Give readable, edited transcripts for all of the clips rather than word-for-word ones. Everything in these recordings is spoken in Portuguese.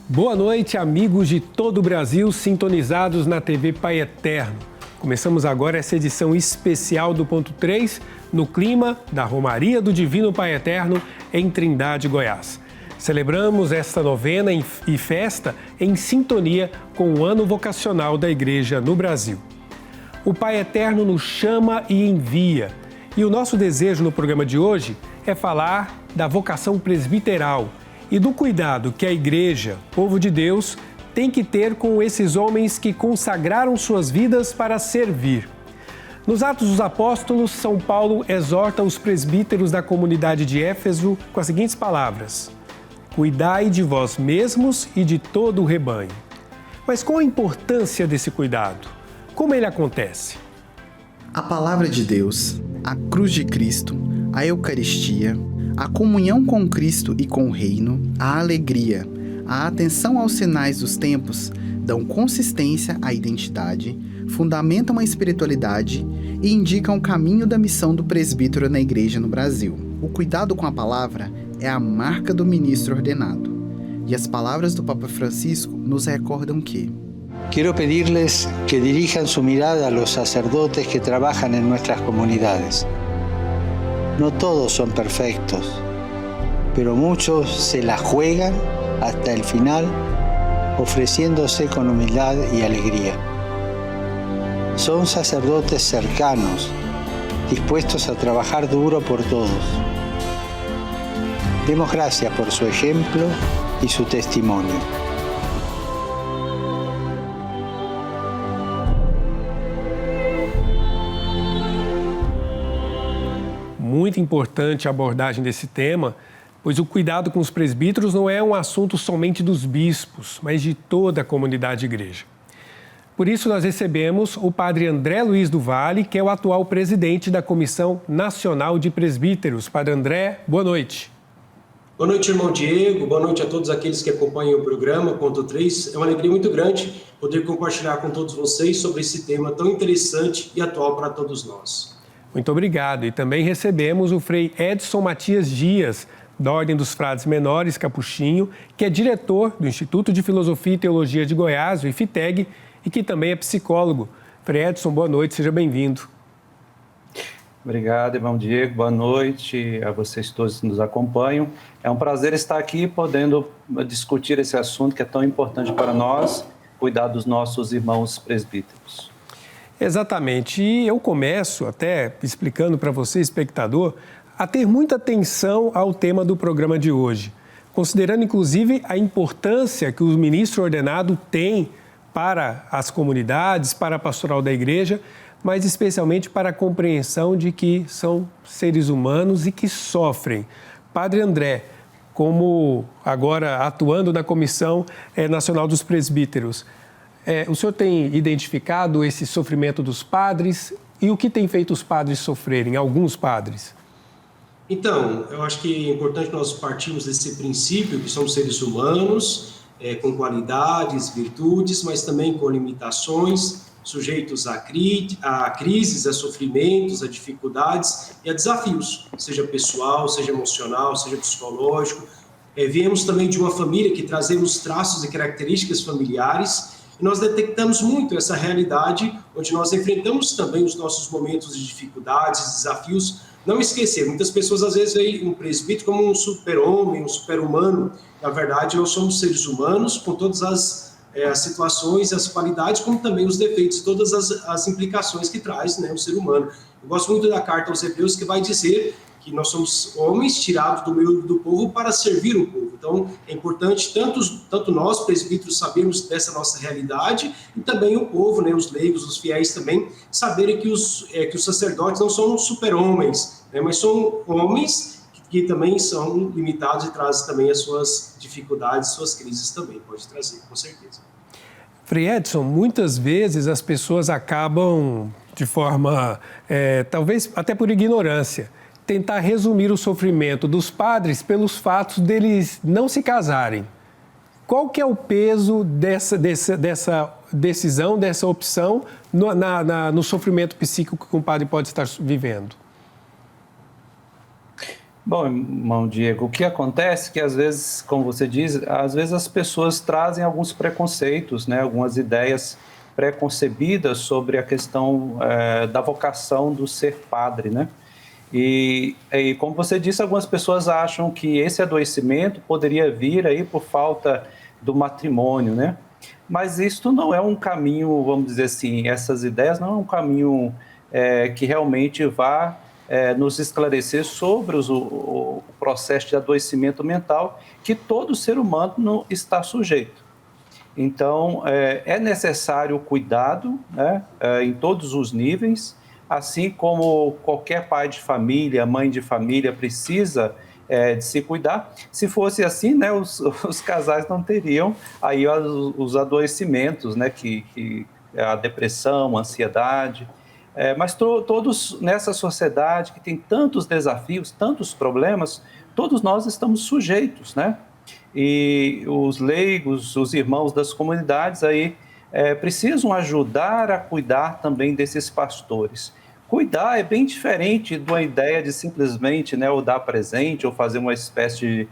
Boa noite, amigos de todo o Brasil sintonizados na TV Pai Eterno. Começamos agora essa edição especial do Ponto 3, no clima da Romaria do Divino Pai Eterno em Trindade, Goiás. Celebramos esta novena e festa em sintonia com o ano vocacional da Igreja no Brasil. O Pai Eterno nos chama e envia. E o nosso desejo no programa de hoje é falar da vocação presbiteral e do cuidado que a Igreja, povo de Deus, tem que ter com esses homens que consagraram suas vidas para servir. Nos Atos dos Apóstolos, São Paulo exorta os presbíteros da comunidade de Éfeso com as seguintes palavras: cuidai de vós mesmos e de todo o rebanho. Mas qual a importância desse cuidado? Como ele acontece? A palavra de Deus, a cruz de Cristo, a Eucaristia, a comunhão com Cristo e com o Reino, a alegria, a atenção aos sinais dos tempos dão consistência à identidade, fundamentam a espiritualidade e indicam o caminho da missão do presbítero na Igreja no Brasil. O cuidado com a palavra é a marca do ministro ordenado. E as palavras do Papa Francisco nos recordam que: Quiero pedirles que dirijan su mirada a los sacerdotes que trabajan en nuestras comunidades. No todos son perfectos, pero muchos se la juegan hasta el final, ofreciéndose con humildad y alegría. Son sacerdotes cercanos, dispuestos a trabajar duro por todos. Demos gracias por su ejemplo y su testimonio. Muito importante a abordagem desse tema, pois o cuidado com os presbíteros não é um assunto somente dos bispos, mas de toda a comunidade de igreja. Por isso, nós recebemos o padre André Luiz do Vale, que é o atual presidente da Comissão Nacional de Presbíteros. Padre André, boa noite. Boa noite, irmão Diego. Boa noite a todos aqueles que acompanham o programa Ponto 3. É uma alegria muito grande poder compartilhar com todos vocês sobre esse tema tão interessante e atual para todos nós. Muito obrigado. E também recebemos o Frei Edson Matias Dias, da Ordem dos Frades Menores Capuchinho, que é diretor do Instituto de Filosofia e Teologia de Goiás, o IFITEG, e que também é psicólogo. Frei Edson, boa noite, seja bem-vindo. Obrigado, irmão Diego. Boa noite a vocês todos que nos acompanham. É um prazer estar aqui podendo discutir esse assunto que é tão importante para nós, cuidar dos nossos irmãos presbíteros. Exatamente. E eu começo até explicando para você, espectador, a ter muita atenção ao tema do programa de hoje, considerando inclusive a importância que o ministro ordenado tem para as comunidades, para a pastoral da igreja, mas especialmente para a compreensão de que são seres humanos e que sofrem. Padre André, como agora atuando na Comissão Nacional dos Presbíteros, o senhor tem identificado esse sofrimento dos padres e o que tem feito os padres sofrerem, alguns padres? Então, eu acho que é importante nós partirmos desse princípio que somos seres humanos, com qualidades, virtudes, mas também com limitações, sujeitos a crises, a sofrimentos, a dificuldades e a desafios, seja pessoal, seja emocional, seja psicológico. Viemos também de uma família que trazemos traços e características familiares. E nós detectamos muito essa realidade, onde nós enfrentamos também os nossos momentos de dificuldades, desafios. Não esquecer, muitas pessoas às vezes veem um presbítero como um super-homem, um super-humano. Na verdade, nós somos seres humanos com todas as situações, as qualidades, como também os defeitos, todas as implicações que traz, né, o ser humano. Eu gosto muito da carta aos Hebreus, que vai dizer que nós somos homens tirados do meio do povo para servir o povo. Então, é importante tanto nós, presbíteros, sabermos dessa nossa realidade e também o povo, né, os leigos, os fiéis também, saberem que os sacerdotes não são super-homens, né, mas são homens que também são limitados e trazem também as suas dificuldades, suas crises também, pode trazer, com certeza. Frei Edson, muitas vezes as pessoas acabam, de forma, talvez até por ignorância, tentar resumir o sofrimento dos padres pelos fatos deles não se casarem. Qual que é o peso dessa decisão, dessa opção no sofrimento psíquico que um padre pode estar vivendo? Bom, irmão Diego, o que acontece é que às vezes, como você diz, às vezes as pessoas trazem alguns preconceitos, né, algumas ideias preconcebidas sobre a questão da vocação do ser padre, né? E como você disse, algumas pessoas acham que esse adoecimento poderia vir aí por falta do matrimônio, né? Mas isto não é um caminho, vamos dizer assim, essas ideias não é um caminho que realmente vá nos esclarecer sobre o processo de adoecimento mental que todo ser humano não está sujeito. Então, é necessário cuidado, né, em todos os níveis, assim como qualquer pai de família, mãe de família precisa de se cuidar. Se fosse assim, né, os casais não teriam aí os adoecimentos, né, que a depressão, a ansiedade. Mas todos nessa sociedade que tem tantos desafios, tantos problemas, todos nós estamos sujeitos, né? E os leigos, os irmãos das comunidades aí precisam ajudar a cuidar também desses pastores. Cuidar é bem diferente de uma ideia de simplesmente, né, ou dar presente ou fazer uma espécie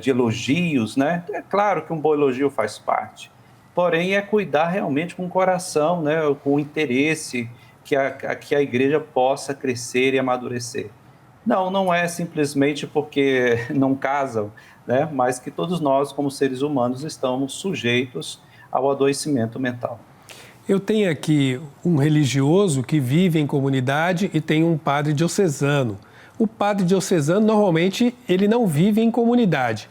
de elogios, né? É claro que um bom elogio faz parte, porém é cuidar realmente com o coração, né, com o interesse que a igreja possa crescer e amadurecer. Não é simplesmente porque não casam, né? Mas que todos nós, como seres humanos, estamos sujeitos ao adoecimento mental. Eu tenho aqui um religioso que vive em comunidade e tem um padre diocesano. O padre diocesano, normalmente, ele não vive em comunidade.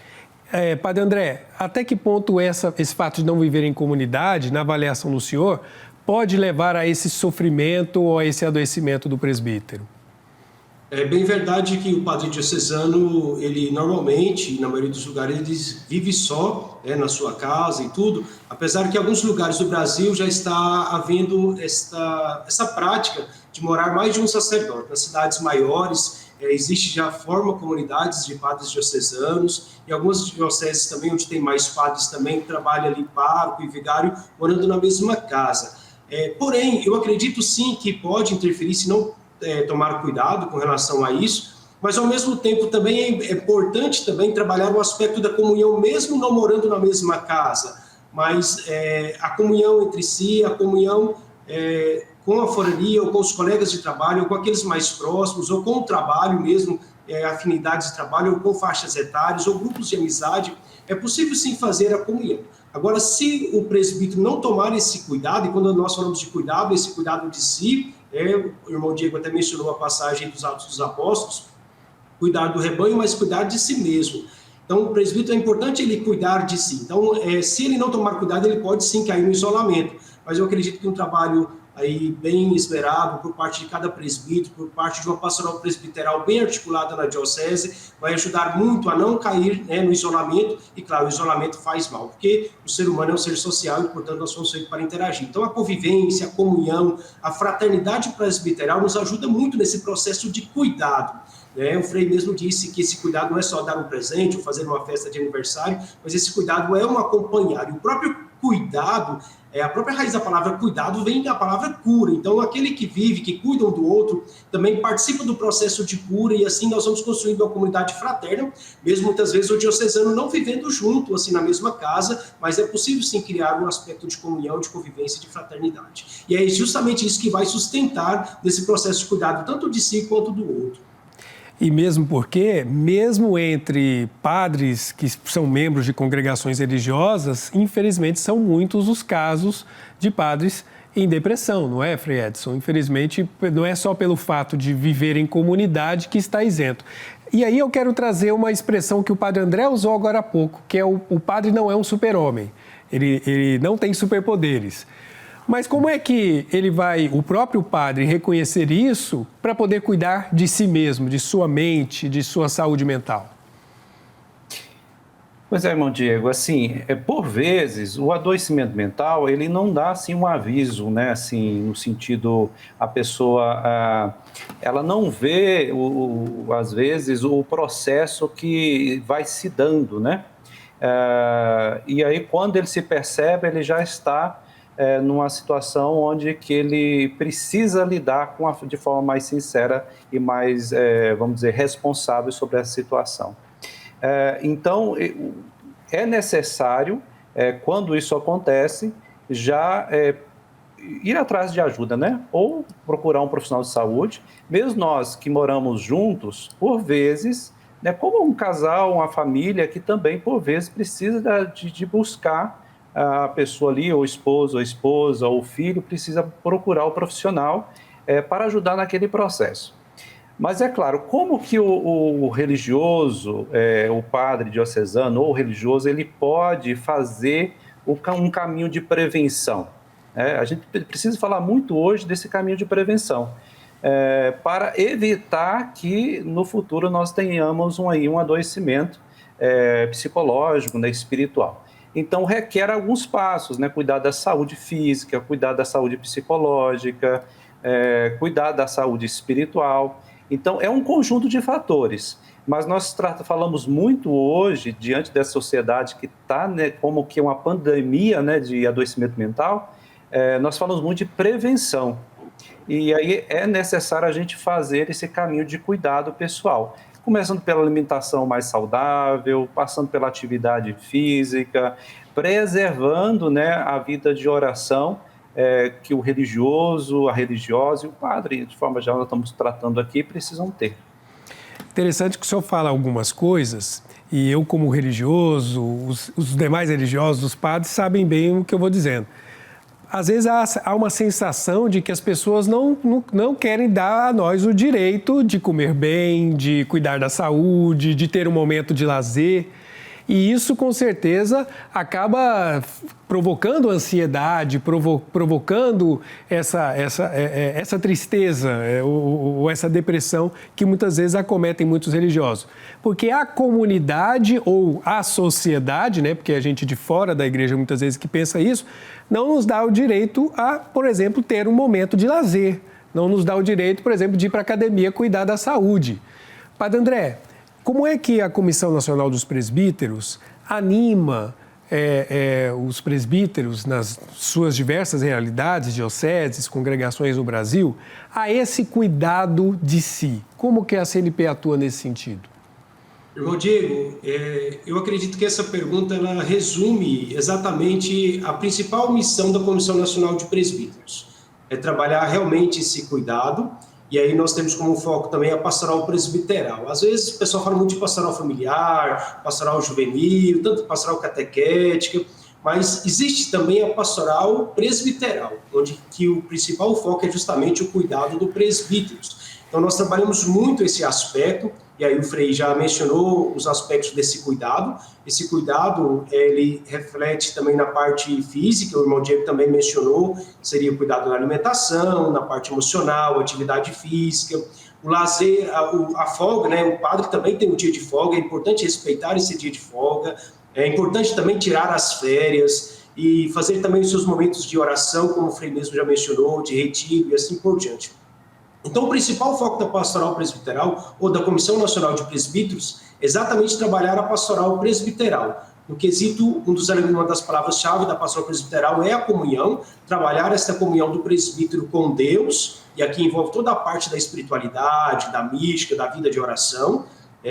Padre André, até que ponto esse fato de não viver em comunidade, na avaliação do senhor, pode levar a esse sofrimento ou a esse adoecimento do presbítero? É bem verdade que o padre diocesano, ele normalmente, na maioria dos lugares, ele vive só, na sua casa e tudo, apesar que em alguns lugares do Brasil já está havendo essa prática de morar mais de um sacerdote. Nas cidades maiores, existe já comunidades de padres diocesanos, e algumas dioceses também, onde tem mais padres também, que trabalham ali, pároco e vigário, morando na mesma casa. Porém, eu acredito sim que pode interferir, se não tomar cuidado com relação a isso, mas ao mesmo tempo também é importante também trabalhar o aspecto da comunhão, mesmo não morando na mesma casa, mas a comunhão entre si, a comunhão com a forania, ou com os colegas de trabalho, ou com aqueles mais próximos, ou com o trabalho mesmo, afinidades de trabalho, ou com faixas etárias, ou grupos de amizade, é possível sim fazer a comunhão. Agora, se o presbítero não tomar esse cuidado, e quando nós falamos de cuidado, esse cuidado de si, o irmão Diego até mencionou a passagem dos Atos dos Apóstolos, cuidar do rebanho, mas cuidar de si mesmo. Então, o presbítero é importante ele cuidar de si. Então, se ele não tomar cuidado, ele pode sim cair no isolamento. Mas eu acredito que um trabalho aí bem esmerado por parte de cada presbítero, por parte de uma pastoral presbiteral bem articulada na diocese, vai ajudar muito a não cair no isolamento, e claro, o isolamento faz mal, porque o ser humano é um ser social e, portanto, nós somos feitos para interagir. Então, a convivência, a comunhão, a fraternidade presbiteral nos ajuda muito nesse processo de cuidado. O Frei mesmo disse que esse cuidado não é só dar um presente ou fazer uma festa de aniversário, mas esse cuidado é um acompanhar. E o próprio cuidado, a própria raiz da palavra cuidado vem da palavra cura. Então, aquele que vive, que cuida um do outro, também participa do processo de cura, e assim nós vamos construindo uma comunidade fraterna, mesmo muitas vezes o diocesano não vivendo junto, assim, na mesma casa, mas é possível sim criar um aspecto de comunhão, de convivência e de fraternidade. E é justamente isso que vai sustentar nesse processo de cuidado, tanto de si quanto do outro. E mesmo porque, mesmo entre padres que são membros de congregações religiosas, infelizmente são muitos os casos de padres em depressão, não é, Frei Edson? Infelizmente, não é só pelo fato de viver em comunidade que está isento. E aí eu quero trazer uma expressão que o padre André usou agora há pouco, que é o padre não é um super-homem, ele não tem superpoderes. Mas como é que o próprio padre, reconhecer isso para poder cuidar de si mesmo, de sua mente, de sua saúde mental? Pois é, irmão Diego, assim, por vezes o adoecimento mental, ele não dá assim um aviso, né, assim, no sentido, a pessoa, ela não vê, às vezes, o processo que vai se dando, né, e aí quando ele se percebe, ele já está numa situação onde que ele precisa lidar de forma mais sincera e mais, vamos dizer, responsável sobre a situação. Então, é necessário, quando isso acontece, já ir atrás de ajuda, né? Ou procurar um profissional de saúde. Mesmo nós que moramos juntos, por vezes, né, como um casal, uma família que também, por vezes, precisa de buscar a pessoa ali, ou esposo, ou esposa, ou filho, precisa procurar o profissional para ajudar naquele processo. Mas é claro, como que o religioso, o padre diocesano ou o religioso, ele pode fazer um caminho de prevenção? A gente precisa falar muito hoje desse caminho de prevenção, para evitar que no futuro nós tenhamos um adoecimento psicológico, né, espiritual. Então requer alguns passos, né? Cuidar da saúde física, cuidar da saúde psicológica, cuidar da saúde espiritual. Então, é um conjunto de fatores, mas nós falamos muito hoje, diante dessa sociedade que está, né, como que uma pandemia, né, de adoecimento mental, nós falamos muito de prevenção. E aí é necessário a gente fazer esse caminho de cuidado pessoal, começando pela alimentação mais saudável, passando pela atividade física, preservando, né, a vida de oração, que o religioso, a religiosa e o padre, de forma geral, nós estamos tratando aqui, precisam ter. Interessante que o senhor fala algumas coisas, e eu, como religioso, os demais religiosos, os padres, sabem bem o que eu vou dizendo. Às vezes há uma sensação de que as pessoas não querem dar a nós o direito de comer bem, de cuidar da saúde, de ter um momento de lazer. E isso, com certeza, acaba provocando ansiedade, provocando essa tristeza ou essa depressão que muitas vezes acometem muitos religiosos. Porque a comunidade ou a sociedade, né, porque a gente de fora da igreja muitas vezes que pensa isso, não nos dá o direito a, por exemplo, ter um momento de lazer. Não nos dá o direito, por exemplo, de ir para a academia cuidar da saúde. Padre André, como é que a Comissão Nacional dos Presbíteros anima os presbíteros nas suas diversas realidades, dioceses, congregações no Brasil, a esse cuidado de si? Como que a CNP atua nesse sentido? Irmão Diego, eu acredito que essa pergunta ela resume exatamente a principal missão da Comissão Nacional de Presbíteros. É trabalhar realmente esse cuidado. E aí nós temos como foco também a pastoral presbiteral. Às vezes o pessoal fala muito de pastoral familiar, pastoral juvenil, tanto pastoral catequética, mas existe também a pastoral presbiteral, onde que o principal foco é justamente o cuidado do presbíteros. Então nós trabalhamos muito esse aspecto, e aí o Frei já mencionou os aspectos desse cuidado. Esse cuidado, ele reflete também na parte física, o irmão Diego também mencionou, seria o cuidado na alimentação, na parte emocional, atividade física, o lazer, a folga, né? O padre também tem um dia de folga, é importante respeitar esse dia de folga, é importante também tirar as férias e fazer também os seus momentos de oração, como o Frei mesmo já mencionou, de retiro e assim por diante. Então, o principal foco da pastoral presbiteral ou da Comissão Nacional de Presbíteros é exatamente trabalhar a pastoral presbiteral. No quesito, uma das palavras-chave da pastoral presbiteral é a comunhão, trabalhar essa comunhão do presbítero com Deus, e aqui envolve toda a parte da espiritualidade, da mística, da vida de oração,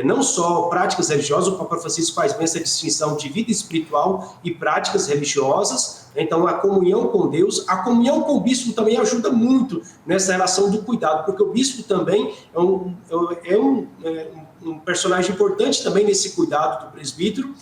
não só práticas religiosas, o Papa Francisco faz bem essa distinção de vida espiritual e práticas religiosas. Então, a comunhão com Deus, a comunhão com o bispo também ajuda muito nessa relação do cuidado, porque o bispo também é um personagem importante também nesse cuidado do presbítero,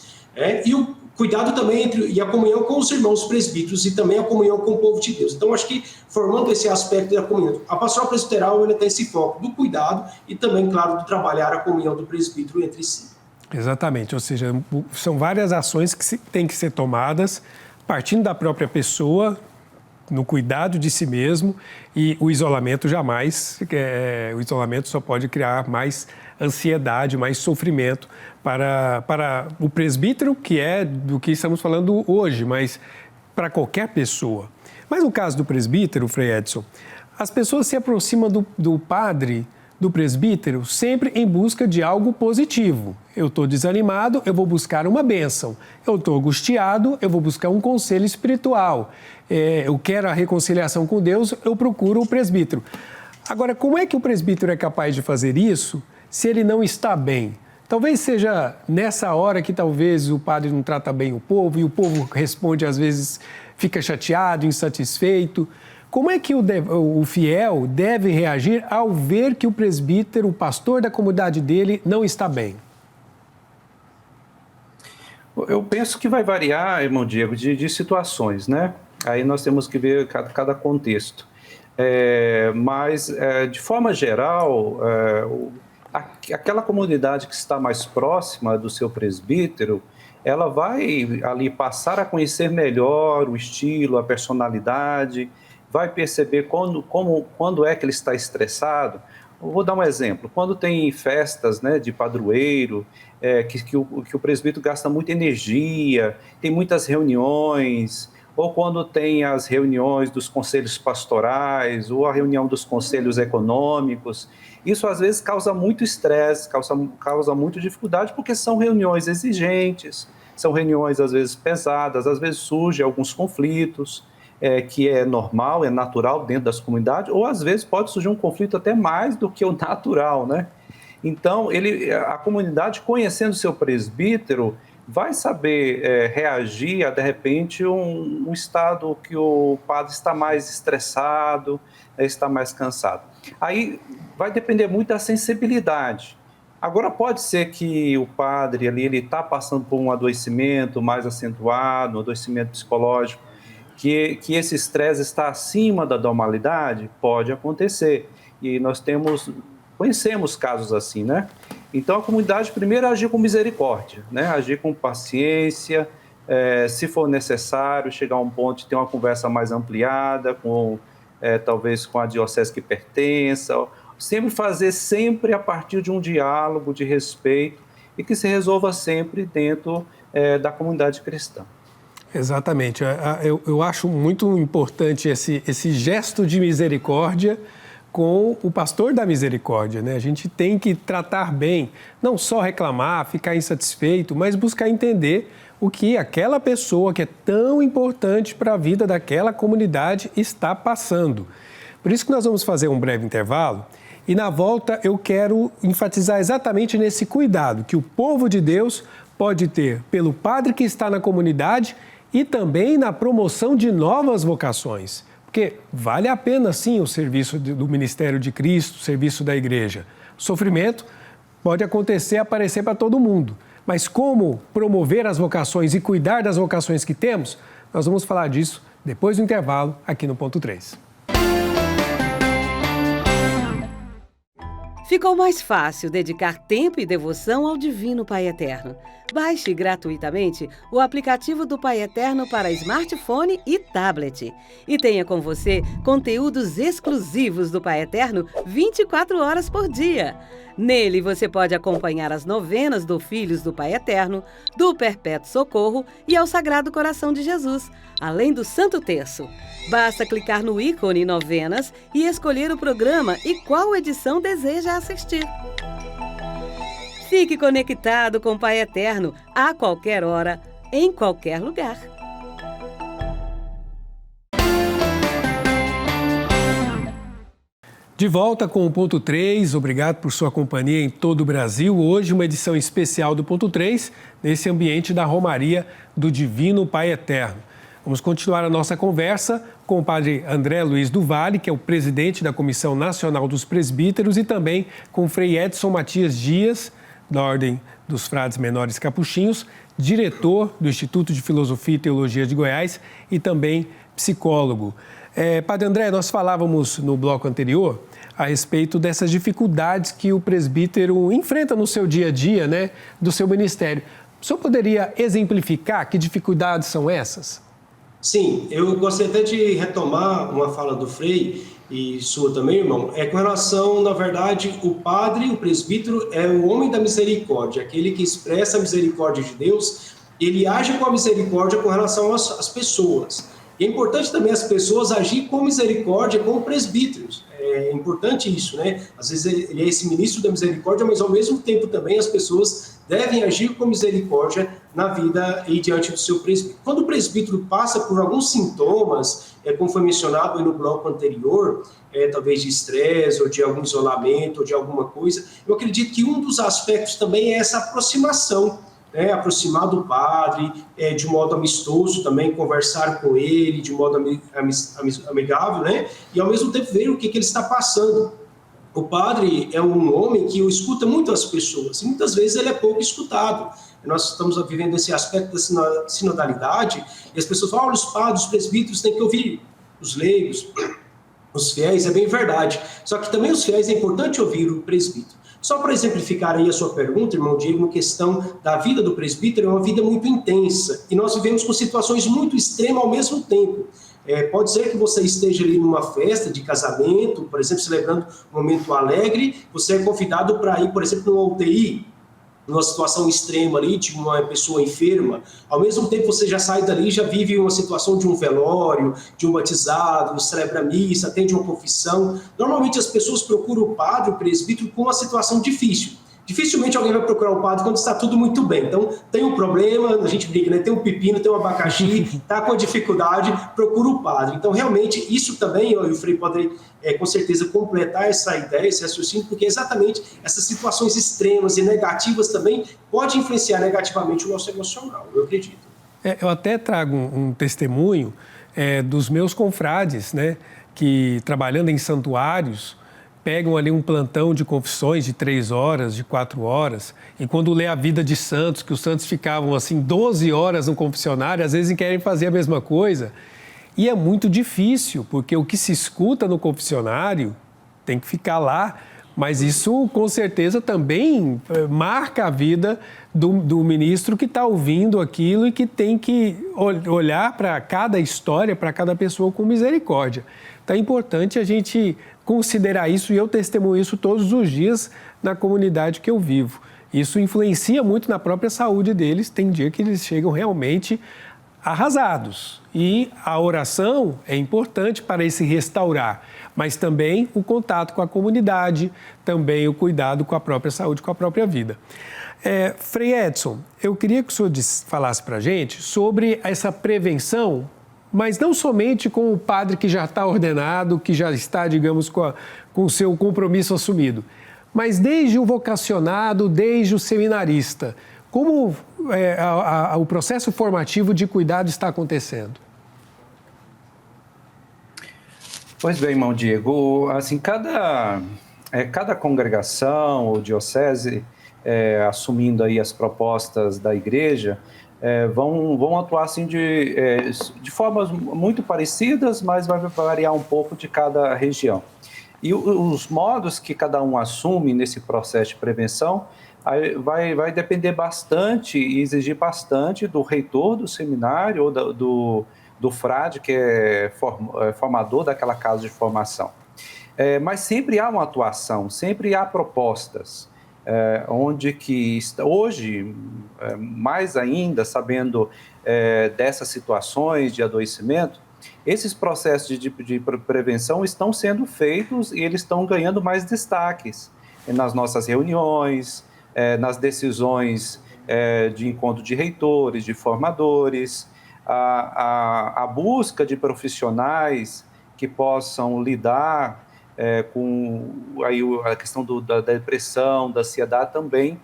e o cuidado também e a comunhão com os irmãos presbíteros e também a comunhão com o povo de Deus. Então, acho que formando esse aspecto da comunhão, a pastoral presbiteral ela tem esse foco do cuidado e também, claro, de trabalhar a comunhão do presbítero entre si. Exatamente, ou seja, são várias ações que têm que ser tomadas partindo da própria pessoa, no cuidado de si mesmo, e o isolamento jamais, o isolamento só pode criar mais ansiedade, mais sofrimento para o presbítero, que é do que estamos falando hoje, mas para qualquer pessoa. Mas no caso do presbítero, Frei Edson, as pessoas se aproximam do padre do presbítero sempre em busca de algo positivo. Eu estou desanimado, eu vou buscar uma bênção. Eu estou angustiado, eu vou buscar um conselho espiritual. Eu quero a reconciliação com Deus, eu procuro o presbítero. Agora, como é que o presbítero é capaz de fazer isso se ele não está bem? Talvez seja nessa hora que talvez o padre não trata bem o povo e o povo responde, às vezes, fica chateado, insatisfeito. Como é que o fiel deve reagir ao ver que o presbítero, o pastor da comunidade dele, não está bem? Eu penso que vai variar, irmão Diego, de situações, né? Aí nós temos que ver cada contexto. Mas, de forma geral, aquela comunidade que está mais próxima do seu presbítero, ela vai ali passar a conhecer melhor o estilo, a personalidade, vai perceber quando é que ele está estressado. Eu vou dar um exemplo. Quando tem festas, né, de padroeiro, que o presbítero gasta muita energia, tem muitas reuniões, ou quando tem as reuniões dos conselhos pastorais, ou a reunião dos conselhos econômicos, isso às vezes causa muito estresse, causa muita dificuldade, porque são reuniões exigentes, são reuniões às vezes pesadas, às vezes surgem alguns conflitos, que é normal, é natural dentro das comunidades, ou às vezes pode surgir um conflito até mais do que o natural, né? Então, a comunidade, conhecendo seu presbítero, vai saber reagir a, de repente, um estado que o padre está mais estressado, está mais cansado. Aí vai depender muito da sensibilidade. Agora, pode ser que o padre ali, ele está passando por um adoecimento mais acentuado, um adoecimento psicológico, que esse estresse está acima da normalidade, pode acontecer. E nós conhecemos casos assim, né? Então, a comunidade primeiro agir com misericórdia, né? Agir com paciência, se for necessário, chegar a um ponto de ter uma conversa mais ampliada, talvez com a diocese que pertença, sempre fazer a partir de um diálogo de respeito e que se resolva sempre dentro da comunidade cristã. Exatamente. Eu acho muito importante esse gesto de misericórdia com o pastor da misericórdia, né? A gente tem que tratar bem, não só reclamar, ficar insatisfeito, mas buscar entender o que aquela pessoa que é tão importante para a vida daquela comunidade está passando. Por isso que nós vamos fazer um breve intervalo e na volta eu quero enfatizar exatamente nesse cuidado que o povo de Deus pode ter pelo padre que está na comunidade e também na promoção de novas vocações. Porque vale a pena, sim, o serviço do Ministério de Cristo, o serviço da Igreja. O sofrimento pode aparecer para todo mundo. Mas como promover as vocações e cuidar das vocações que temos, nós vamos falar disso depois do intervalo aqui no Ponto 3. Ficou mais fácil dedicar tempo e devoção ao Divino Pai Eterno. Baixe gratuitamente o aplicativo do Pai Eterno para smartphone e tablet. E tenha com você conteúdos exclusivos do Pai Eterno 24 horas por dia. Nele você pode acompanhar as novenas do Filhos do Pai Eterno, do Perpétuo Socorro e ao Sagrado Coração de Jesus, além do Santo Terço. Basta clicar no ícone Novenas e escolher o programa e qual edição deseja assistir. Fique conectado com o Pai Eterno a qualquer hora, em qualquer lugar. De volta com o Ponto 3, obrigado por sua companhia em todo o Brasil. Hoje uma edição especial do Ponto 3, nesse ambiente da Romaria do Divino Pai Eterno. Vamos continuar a nossa conversa com o padre André Luiz do Vale, que é o presidente da Comissão Nacional dos Presbíteros, e também com o frei Edson Matias Dias, da Ordem dos Frades Menores Capuchinhos, diretor do Instituto de Filosofia e Teologia de Goiás e também psicólogo. Padre André, nós falávamos no bloco anterior a respeito dessas dificuldades que o presbítero enfrenta no seu dia a dia, né, do seu ministério. O senhor poderia exemplificar que dificuldades são essas? Sim, eu gostaria até de retomar uma fala do Frei e sua também, irmão, com relação, na verdade, o padre, o presbítero, é o homem da misericórdia, aquele que expressa a misericórdia de Deus, ele age com a misericórdia com relação às pessoas. E é importante também as pessoas agir com misericórdia com presbíteros. É importante isso, né? Às vezes ele é esse ministro da misericórdia, mas ao mesmo tempo também as pessoas devem agir com misericórdia na vida e diante do seu presbítero. Quando o presbítero passa por alguns sintomas, como foi mencionado no bloco anterior, talvez de estresse, ou de algum isolamento, ou de alguma coisa, eu acredito que um dos aspectos também é essa aproximação, aproximar do padre, de modo amistoso também, conversar com ele de modo amigável, né? E ao mesmo tempo ver o que ele está passando. O padre é um homem que escuta muito as pessoas, e muitas vezes ele é pouco escutado. Nós estamos vivendo esse aspecto da sinodalidade, e as pessoas falam, os padres, os presbíteros têm que ouvir os leigos, os fiéis, é bem verdade. Só que também os fiéis é importante ouvir o presbítero. Só para exemplificar aí a sua pergunta, irmão Diego, uma questão da vida do presbítero é uma vida muito intensa, e nós vivemos com situações muito extremas ao mesmo tempo. Pode ser que você esteja ali numa festa de casamento, por exemplo, celebrando um momento alegre, você é convidado para ir, por exemplo, numa UTI, numa situação extrema ali, de uma pessoa enferma. Ao mesmo tempo, você já sai dali, já vive uma situação de um velório, de um batizado, celebra a missa, atende uma confissão. Normalmente, as pessoas procuram o padre, o presbítero, com uma situação difícil. Dificilmente alguém vai procurar o padre quando está tudo muito bem. Então, tem um problema, a gente briga, né? Tem um pepino, tem um abacaxi, está com a dificuldade, procura o padre. Então, realmente, isso também, eu e o Frei podem, com certeza, completar essa ideia, esse raciocínio, porque exatamente essas situações extremas e negativas também podem influenciar negativamente o nosso emocional, eu acredito. Eu até trago um testemunho dos meus confrades, né? Que, trabalhando em santuários, pegam ali um plantão de confissões de 3 horas, de 4 horas, e quando lê a vida de santos, que os santos ficavam assim 12 horas no confessionário, às vezes querem fazer a mesma coisa, e é muito difícil, porque o que se escuta no confessionário tem que ficar lá, mas isso com certeza também marca a vida do ministro que está ouvindo aquilo e que tem que olhar para cada história, para cada pessoa com misericórdia. Então é importante a gente considerar isso, e eu testemunho isso todos os dias na comunidade que eu vivo. Isso influencia muito na própria saúde deles, tem dia que eles chegam realmente arrasados. E a oração é importante para esse restaurar, mas também o contato com a comunidade, também o cuidado com a própria saúde, com a própria vida. Frei Edson, eu queria que o senhor falasse para a gente sobre essa prevenção, mas não somente com o padre que já está ordenado, que já está, digamos, com o seu compromisso assumido, mas desde o vocacionado, desde o seminarista. Como o processo formativo de cuidado está acontecendo? Pois bem, irmão Diego, assim, cada congregação ou diocese, assumindo aí as propostas da igreja, vão atuar assim de formas muito parecidas, mas vai variar um pouco de cada região. E os modos que cada um assume nesse processo de prevenção vai depender bastante e exigir bastante do reitor do seminário ou do frade, que é formador daquela casa de formação. Mas sempre há uma atuação, sempre há propostas. Onde que hoje, mais ainda, sabendo dessas situações de adoecimento, esses processos de prevenção estão sendo feitos e eles estão ganhando mais destaques nas nossas reuniões, nas decisões de encontro de reitores, de formadores, a busca de profissionais que possam lidar com aí a questão da depressão, da ansiedade também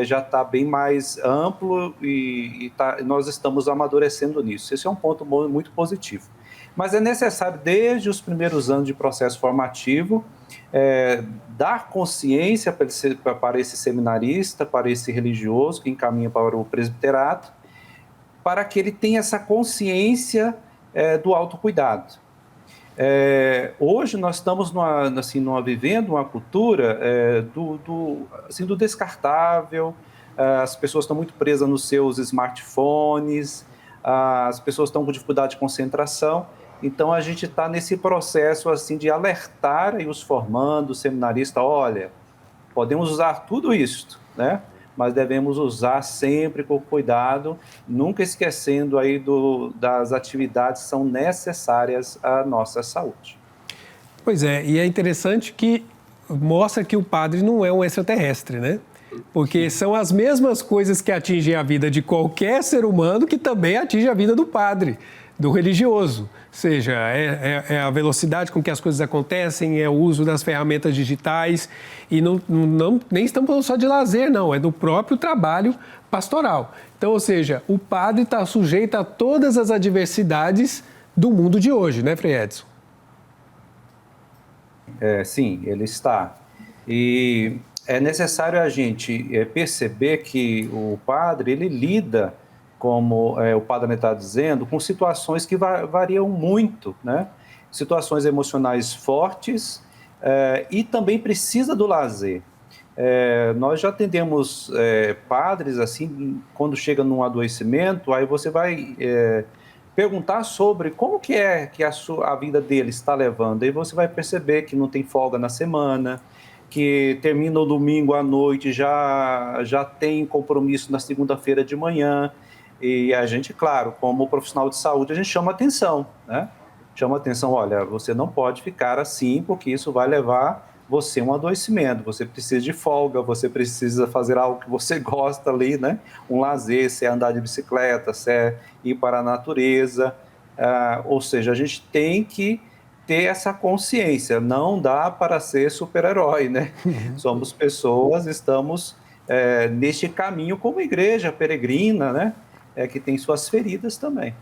já está bem mais amplo e nós estamos amadurecendo nisso. Esse é um ponto muito positivo. Mas é necessário, desde os primeiros anos de processo formativo, dar consciência para esse seminarista, para esse religioso que encaminha para o presbiterato, para que ele tenha essa consciência do autocuidado. Hoje nós estamos vivendo uma cultura do descartável, as pessoas estão muito presas nos seus smartphones, as pessoas estão com dificuldade de concentração, então a gente está nesse processo assim, de alertar aí os formandos, seminaristas, olha, podemos usar tudo isso, né? Mas devemos usar sempre com cuidado, nunca esquecendo aí das atividades que são necessárias à nossa saúde. Pois é, e é interessante que mostra que o padre não é um extraterrestre, né? Porque são as mesmas coisas que atingem a vida de qualquer ser humano que também atingem a vida do padre, do religioso. Ou seja, é a velocidade com que as coisas acontecem, é o uso das ferramentas digitais e nem estamos falando só de lazer, não, é do próprio trabalho pastoral. Então, ou seja, o padre está sujeito a todas as adversidades do mundo de hoje, né, Frei Edson? Sim, ele está. E é necessário a gente perceber que o padre, ele lida, como o padre está dizendo, com situações que variam muito, né? Situações emocionais fortes e também precisa do lazer. Nós já atendemos padres, assim, quando chega num adoecimento, aí você vai perguntar sobre como que a vida dele está levando. Aí você vai perceber que não tem folga na semana, que termina o domingo à noite, já tem compromisso na segunda-feira de manhã. E a gente, claro, como profissional de saúde, a gente chama atenção, né? Chama atenção, olha, você não pode ficar assim, porque isso vai levar você a um adoecimento. Você precisa de folga, você precisa fazer algo que você gosta ali, né? Um lazer, se é andar de bicicleta, se é ir para a natureza. Ou seja, a gente tem que ter essa consciência. Não dá para ser super-herói, né? Somos pessoas, estamos neste caminho como igreja peregrina, né? Que tem suas feridas também.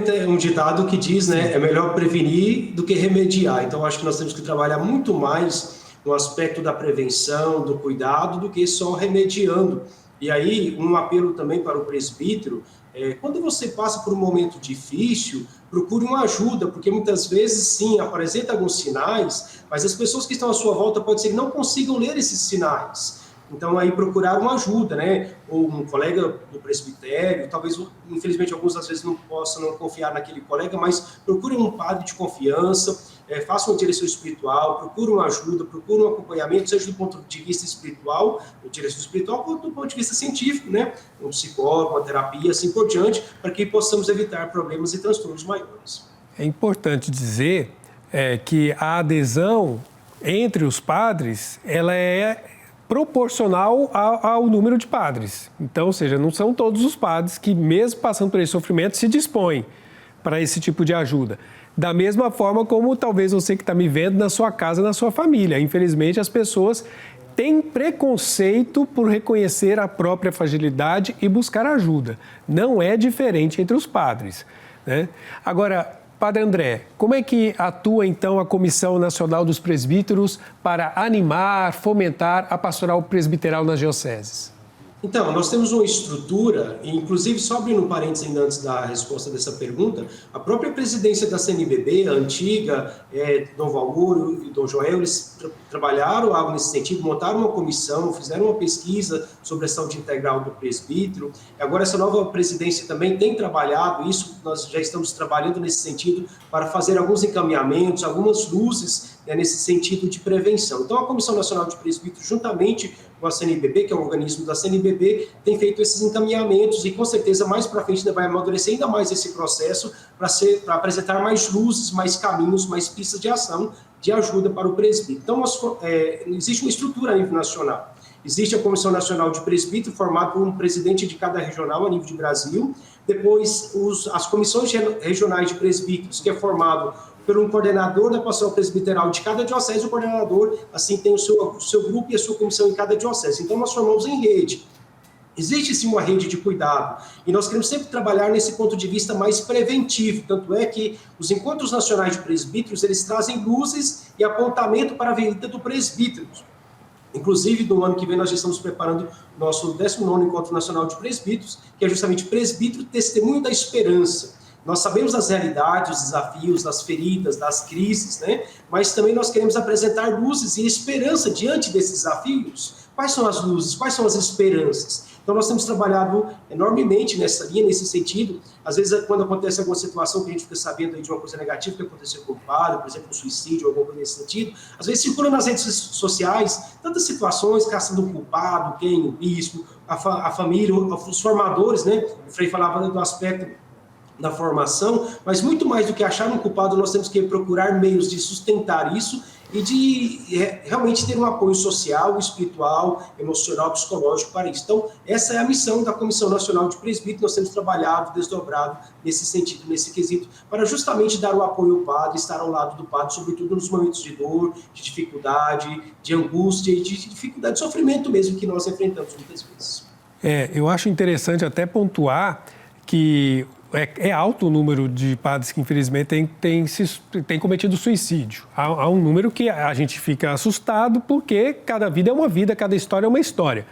Tem um ditado que diz, né, é melhor prevenir do que remediar. Então, acho que nós temos que trabalhar muito mais no aspecto da prevenção, do cuidado, do que só remediando. E aí, um apelo também para o presbítero, quando você passa por um momento difícil, procure uma ajuda, porque muitas vezes, sim, apresenta alguns sinais, mas as pessoas que estão à sua volta pode ser que não consigam ler esses sinais. Então, aí procurar uma ajuda, né? Ou um colega do presbitério, talvez, infelizmente, alguns às vezes não possam não confiar naquele colega, mas procure um padre de confiança, faça uma direção espiritual, procure uma ajuda, procure um acompanhamento, seja do ponto de vista espiritual, direção espiritual, ou do ponto de vista científico, né? Um psicólogo, uma terapia, assim por diante, para que possamos evitar problemas e transtornos maiores. É importante dizer que a adesão entre os padres, ela é proporcional ao número de padres. Então, ou seja, não são todos os padres que, mesmo passando por esse sofrimento, se dispõem para esse tipo de ajuda. Da mesma forma como talvez você que está me vendo na sua casa, na sua família. Infelizmente, as pessoas têm preconceito por reconhecer a própria fragilidade e buscar ajuda. Não é diferente entre os padres, né? Agora, Padre André, como é que atua, então, a Comissão Nacional dos Presbíteros para animar, fomentar a pastoral presbiteral nas dioceses? Então, nós temos uma estrutura, inclusive, só abrindo um parênteses ainda antes da resposta dessa pergunta, a própria presidência da CNBB, a antiga, Dom Valmuro e Dom Joel, eles trabalharam algo nesse sentido, montaram uma comissão, fizeram uma pesquisa sobre a saúde integral do presbítero. Agora, essa nova presidência também tem trabalhado isso, nós já estamos trabalhando nesse sentido para fazer alguns encaminhamentos, algumas luzes nesse sentido de prevenção. Então, a Comissão Nacional de Presbíteros, juntamente com a CNBB, que é um organismo da CNBB, tem feito esses encaminhamentos e, com certeza, mais para frente ainda vai amadurecer ainda mais esse processo para apresentar mais luzes, mais caminhos, mais pistas de ação, de ajuda para o presbítero. Então, existe uma estrutura a nível nacional. Existe a Comissão Nacional de Presbítero, formada por um presidente de cada regional a nível de Brasil. Depois, as comissões regionais de presbíteros, que é formado por um coordenador da pastoral presbiteral de cada diocese. O coordenador, assim, tem o seu grupo e a sua comissão em cada diocese. Então, nós formamos em rede. Existe, sim, uma rede de cuidado. E nós queremos sempre trabalhar nesse ponto de vista mais preventivo. Tanto é que os encontros nacionais de presbíteros, eles trazem luzes e apontamento para a vida do presbítero. Inclusive, no ano que vem, nós já estamos preparando o nosso 19º Encontro Nacional de Presbíteros, que é justamente Presbítero Testemunho da Esperança. Nós sabemos das realidades, dos desafios, das feridas, das crises, né? Mas também nós queremos apresentar luzes e esperança diante desses desafios. Quais são as luzes? Quais são as esperanças? Então, nós temos trabalhado enormemente nessa linha, nesse sentido. Às vezes, quando acontece alguma situação que a gente fica sabendo aí de uma coisa negativa que aconteceu com o padre, por exemplo, um suicídio, alguma coisa nesse sentido, às vezes circula nas redes sociais tantas situações, caça do culpado, quem, o bispo, a família, os formadores, né? O Frei falava do aspecto na formação, mas muito mais do que achar um culpado, nós temos que procurar meios de sustentar isso e de realmente ter um apoio social, espiritual, emocional, psicológico para isso. Então, essa é a missão da Comissão Nacional de Presbíteros. Nós temos trabalhado, desdobrado nesse sentido, nesse quesito, para justamente dar o apoio ao padre, estar ao lado do padre, sobretudo nos momentos de dor, de dificuldade, de angústia e de dificuldade, de sofrimento mesmo que nós enfrentamos muitas vezes. Eu acho interessante até pontuar que é alto o número de padres que, infelizmente, têm cometido suicídio. Há um número que a gente fica assustado, porque cada vida é uma vida, cada história é uma história.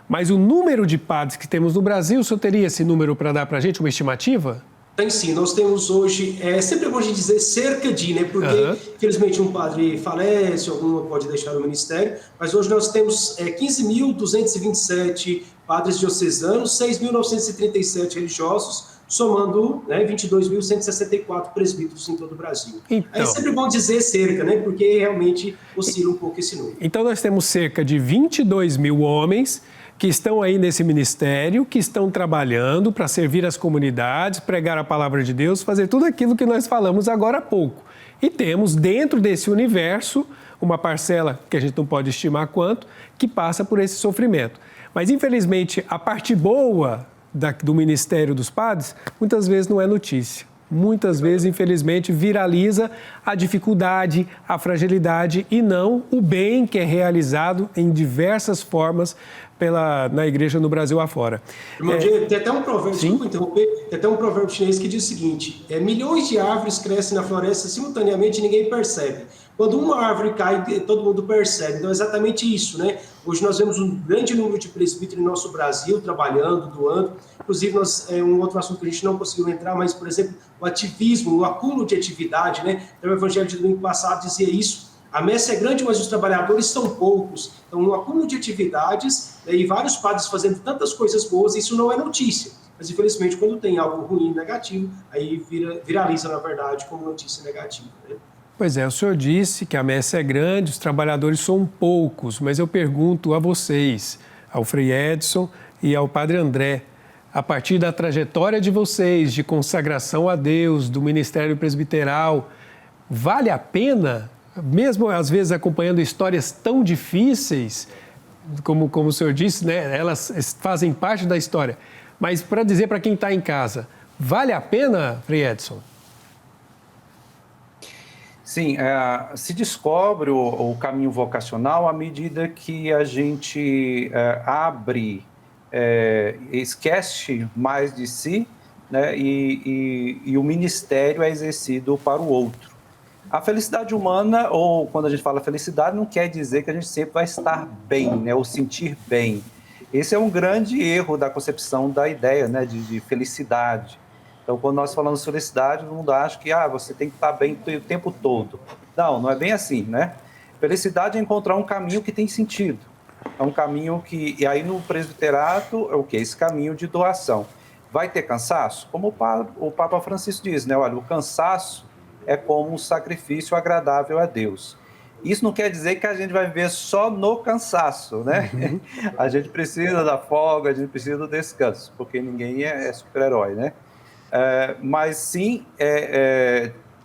Mas o número de padres que temos no Brasil, o senhor teria esse número para dar para a gente, uma estimativa? Tem sim, nós temos hoje, sempre é bom de dizer cerca de, né? Porque, infelizmente, um padre falece, algum pode deixar o ministério, mas hoje nós temos 15.227 padres diocesanos, 6.937 religiosos, somando 22.164 presbíteros em todo o Brasil. Então, é sempre bom dizer cerca, né? Porque realmente oscila um pouco esse número. Então, nós temos cerca de 22 mil homens que estão aí nesse ministério, que estão trabalhando para servir as comunidades, pregar a palavra de Deus, fazer tudo aquilo que nós falamos agora há pouco. E temos, dentro desse universo, uma parcela, que a gente não pode estimar quanto, que passa por esse sofrimento. Mas, infelizmente, a parte boa do Ministério dos Padres, muitas vezes não é notícia. Muitas vezes, infelizmente, viraliza a dificuldade, a fragilidade e não o bem que é realizado em diversas formas na igreja no Brasil afora. Irmão, tem até um provérbio, desculpa interromper, tem até um provérbio chinês que diz o seguinte: milhões de árvores crescem na floresta simultaneamente e ninguém percebe. Quando uma árvore cai, todo mundo percebe. Então é exatamente isso, né? Hoje nós vemos um grande número de presbíteros no nosso Brasil, trabalhando, doando. Inclusive, um outro assunto que a gente não conseguiu entrar, mas, por exemplo, o ativismo, o acúmulo de atividade, né? Então, o Evangelho de domingo passado dizia isso. A messe é grande, mas os trabalhadores são poucos. Então, um acúmulo de atividades, e vários padres fazendo tantas coisas boas, isso não é notícia. Mas, infelizmente, quando tem algo ruim, negativo, aí viraliza, na verdade, como notícia negativa, né? Pois é, o senhor disse que a messe é grande, os trabalhadores são poucos, mas eu pergunto a vocês, ao Frei Edson e ao Padre André, a partir da trajetória de vocês, de consagração a Deus, do ministério presbiteral, vale a pena, mesmo às vezes acompanhando histórias tão difíceis, como o senhor disse, né, elas fazem parte da história, mas para dizer para quem está em casa, vale a pena, Frei Edson? Sim, se descobre o caminho vocacional à medida que a gente abre, esquece mais de si, né, e o ministério é exercido para o outro. A felicidade humana, ou quando a gente fala felicidade, não quer dizer que a gente sempre vai estar bem, né, ou sentir bem. Esse é um grande erro da concepção da ideia, né, de felicidade. Então, quando nós falamos de felicidade, todo mundo acha que você tem que estar bem o tempo todo. Não, não é bem assim, né? Felicidade é encontrar um caminho que tem sentido. É um caminho que... E aí, no presbiterato, é o quê? Esse caminho de doação. Vai ter cansaço? Como o Papa Francisco diz, né? Olha, o cansaço é como um sacrifício agradável a Deus. Isso não quer dizer que a gente vai viver só no cansaço, né? Uhum. A gente precisa da folga, a gente precisa do descanso, porque ninguém é super-herói, né? Mas sim,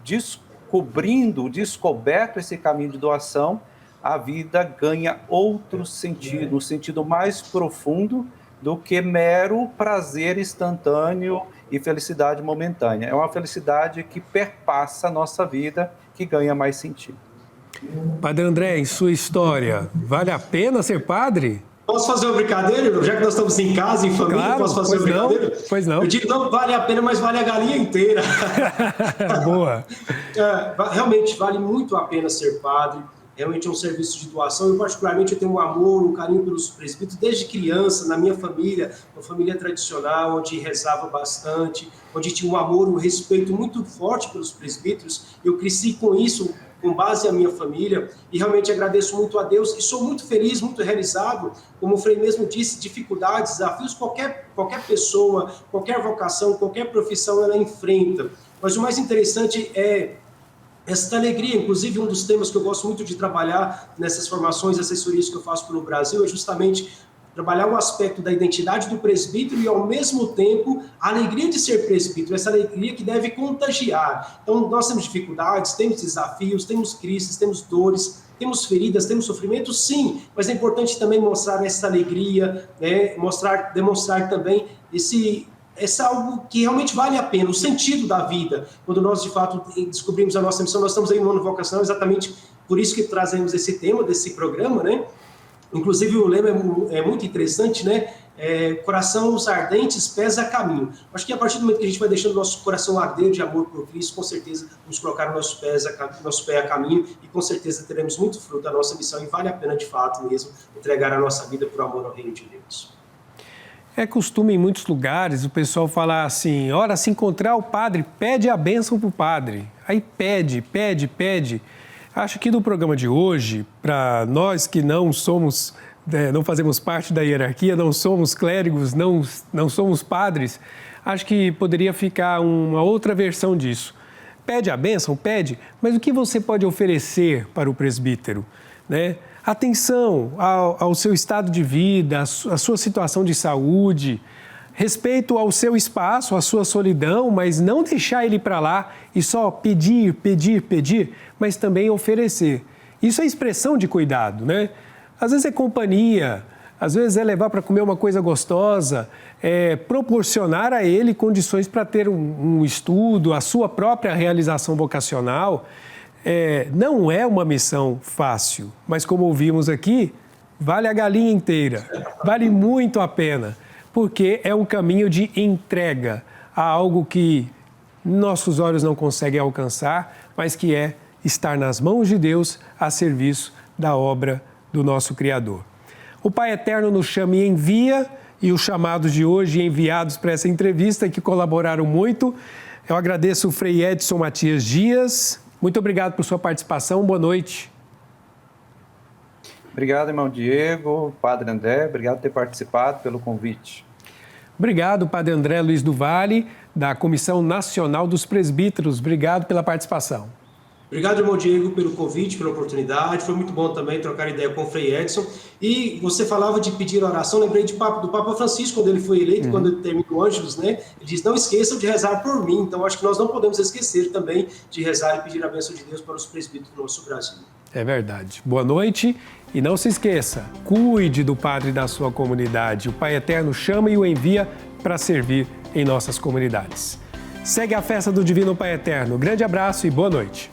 descoberto esse caminho de doação, a vida ganha outro sentido, um sentido mais profundo do que mero prazer instantâneo e felicidade momentânea. É uma felicidade que perpassa a nossa vida, que ganha mais sentido. Padre André, em sua história, vale a pena ser padre? Posso fazer uma brincadeira? Já que nós estamos em casa, em família, claro, posso fazer uma brincadeira? Pois não. Eu digo, não vale a pena, mas vale a galinha inteira. Boa. Realmente, vale muito a pena ser padre. Realmente é um serviço de doação. Eu, particularmente, eu tenho um amor, um carinho pelos presbíteros desde criança, na minha família, uma família tradicional, onde rezava bastante, onde tinha um amor, um respeito muito forte pelos presbíteros. Eu cresci com isso, com base na minha família, e realmente agradeço muito a Deus e sou muito feliz, muito realizado, como o Frei mesmo disse, dificuldades, desafios, qualquer pessoa, qualquer vocação, qualquer profissão ela enfrenta. Mas o mais interessante é essa alegria. Inclusive, um dos temas que eu gosto muito de trabalhar nessas formações, assessorias que eu faço pelo Brasil, é justamente trabalhar o aspecto da identidade do presbítero e, ao mesmo tempo, a alegria de ser presbítero, essa alegria que deve contagiar. Então, nós temos dificuldades, temos desafios, temos crises, temos dores, temos feridas, temos sofrimento, sim, mas é importante também mostrar essa alegria, né? Demonstrar também esse algo que realmente vale a pena, o sentido da vida. Quando nós, de fato, descobrimos a nossa missão, nós estamos aí no ano vocacional, exatamente por isso que trazemos esse tema desse programa, né? Inclusive, o lema é muito interessante, né? Corações ardentes, pés a caminho. Acho que a partir do momento que a gente vai deixando o nosso coração arder de amor por Cristo, com certeza vamos colocar o nosso pé a caminho e com certeza teremos muito fruto da nossa missão e vale a pena, de fato mesmo, entregar a nossa vida por amor ao reino de Deus. É costume em muitos lugares o pessoal falar assim, ora, se encontrar o padre, pede a bênção para o padre. Aí pede. Acho que no programa de hoje, para nós que não somos, não fazemos parte da hierarquia, não somos clérigos, não somos padres, acho que poderia ficar uma outra versão disso. Pede a bênção, pede, mas o que você pode oferecer para o presbítero, né? Atenção ao seu estado de vida, à sua situação de saúde, respeito ao seu espaço, à sua solidão, mas não deixar ele para lá e só pedir, mas também oferecer. Isso é expressão de cuidado, né? Às vezes é companhia, às vezes é levar para comer uma coisa gostosa, proporcionar a ele condições para ter um estudo, a sua própria realização vocacional. Não é uma missão fácil, mas como ouvimos aqui, vale a galinha inteira, vale muito a pena, porque é um caminho de entrega a algo que nossos olhos não conseguem alcançar, mas que é estar nas mãos de Deus a serviço da obra do nosso Criador. O Pai Eterno nos chama e envia, e os chamados de hoje enviados para essa entrevista que colaboraram muito. Eu agradeço o Frei Edson Matias Dias. Muito obrigado por sua participação. Boa noite. Obrigado, irmão Diego, Padre André. Obrigado por ter participado, pelo convite. Obrigado, Padre André Luiz do Vale, da Comissão Nacional dos Presbíteros. Obrigado pela participação. Obrigado, irmão Diego, pelo convite, pela oportunidade. Foi muito bom também trocar ideia com o Frei Edson. E você falava de pedir oração, lembrei do Papa Francisco, quando ele foi eleito, quando ele terminou o Ângelus, né? Ele diz, não esqueçam de rezar por mim. Então, acho que nós não podemos esquecer também de rezar e pedir a bênção de Deus para os presbíteros do nosso Brasil. É verdade. Boa noite e não se esqueça, cuide do padre da sua comunidade. O Pai Eterno chama e o envia para servir em nossas comunidades. Segue a festa do Divino Pai Eterno. Grande abraço e boa noite.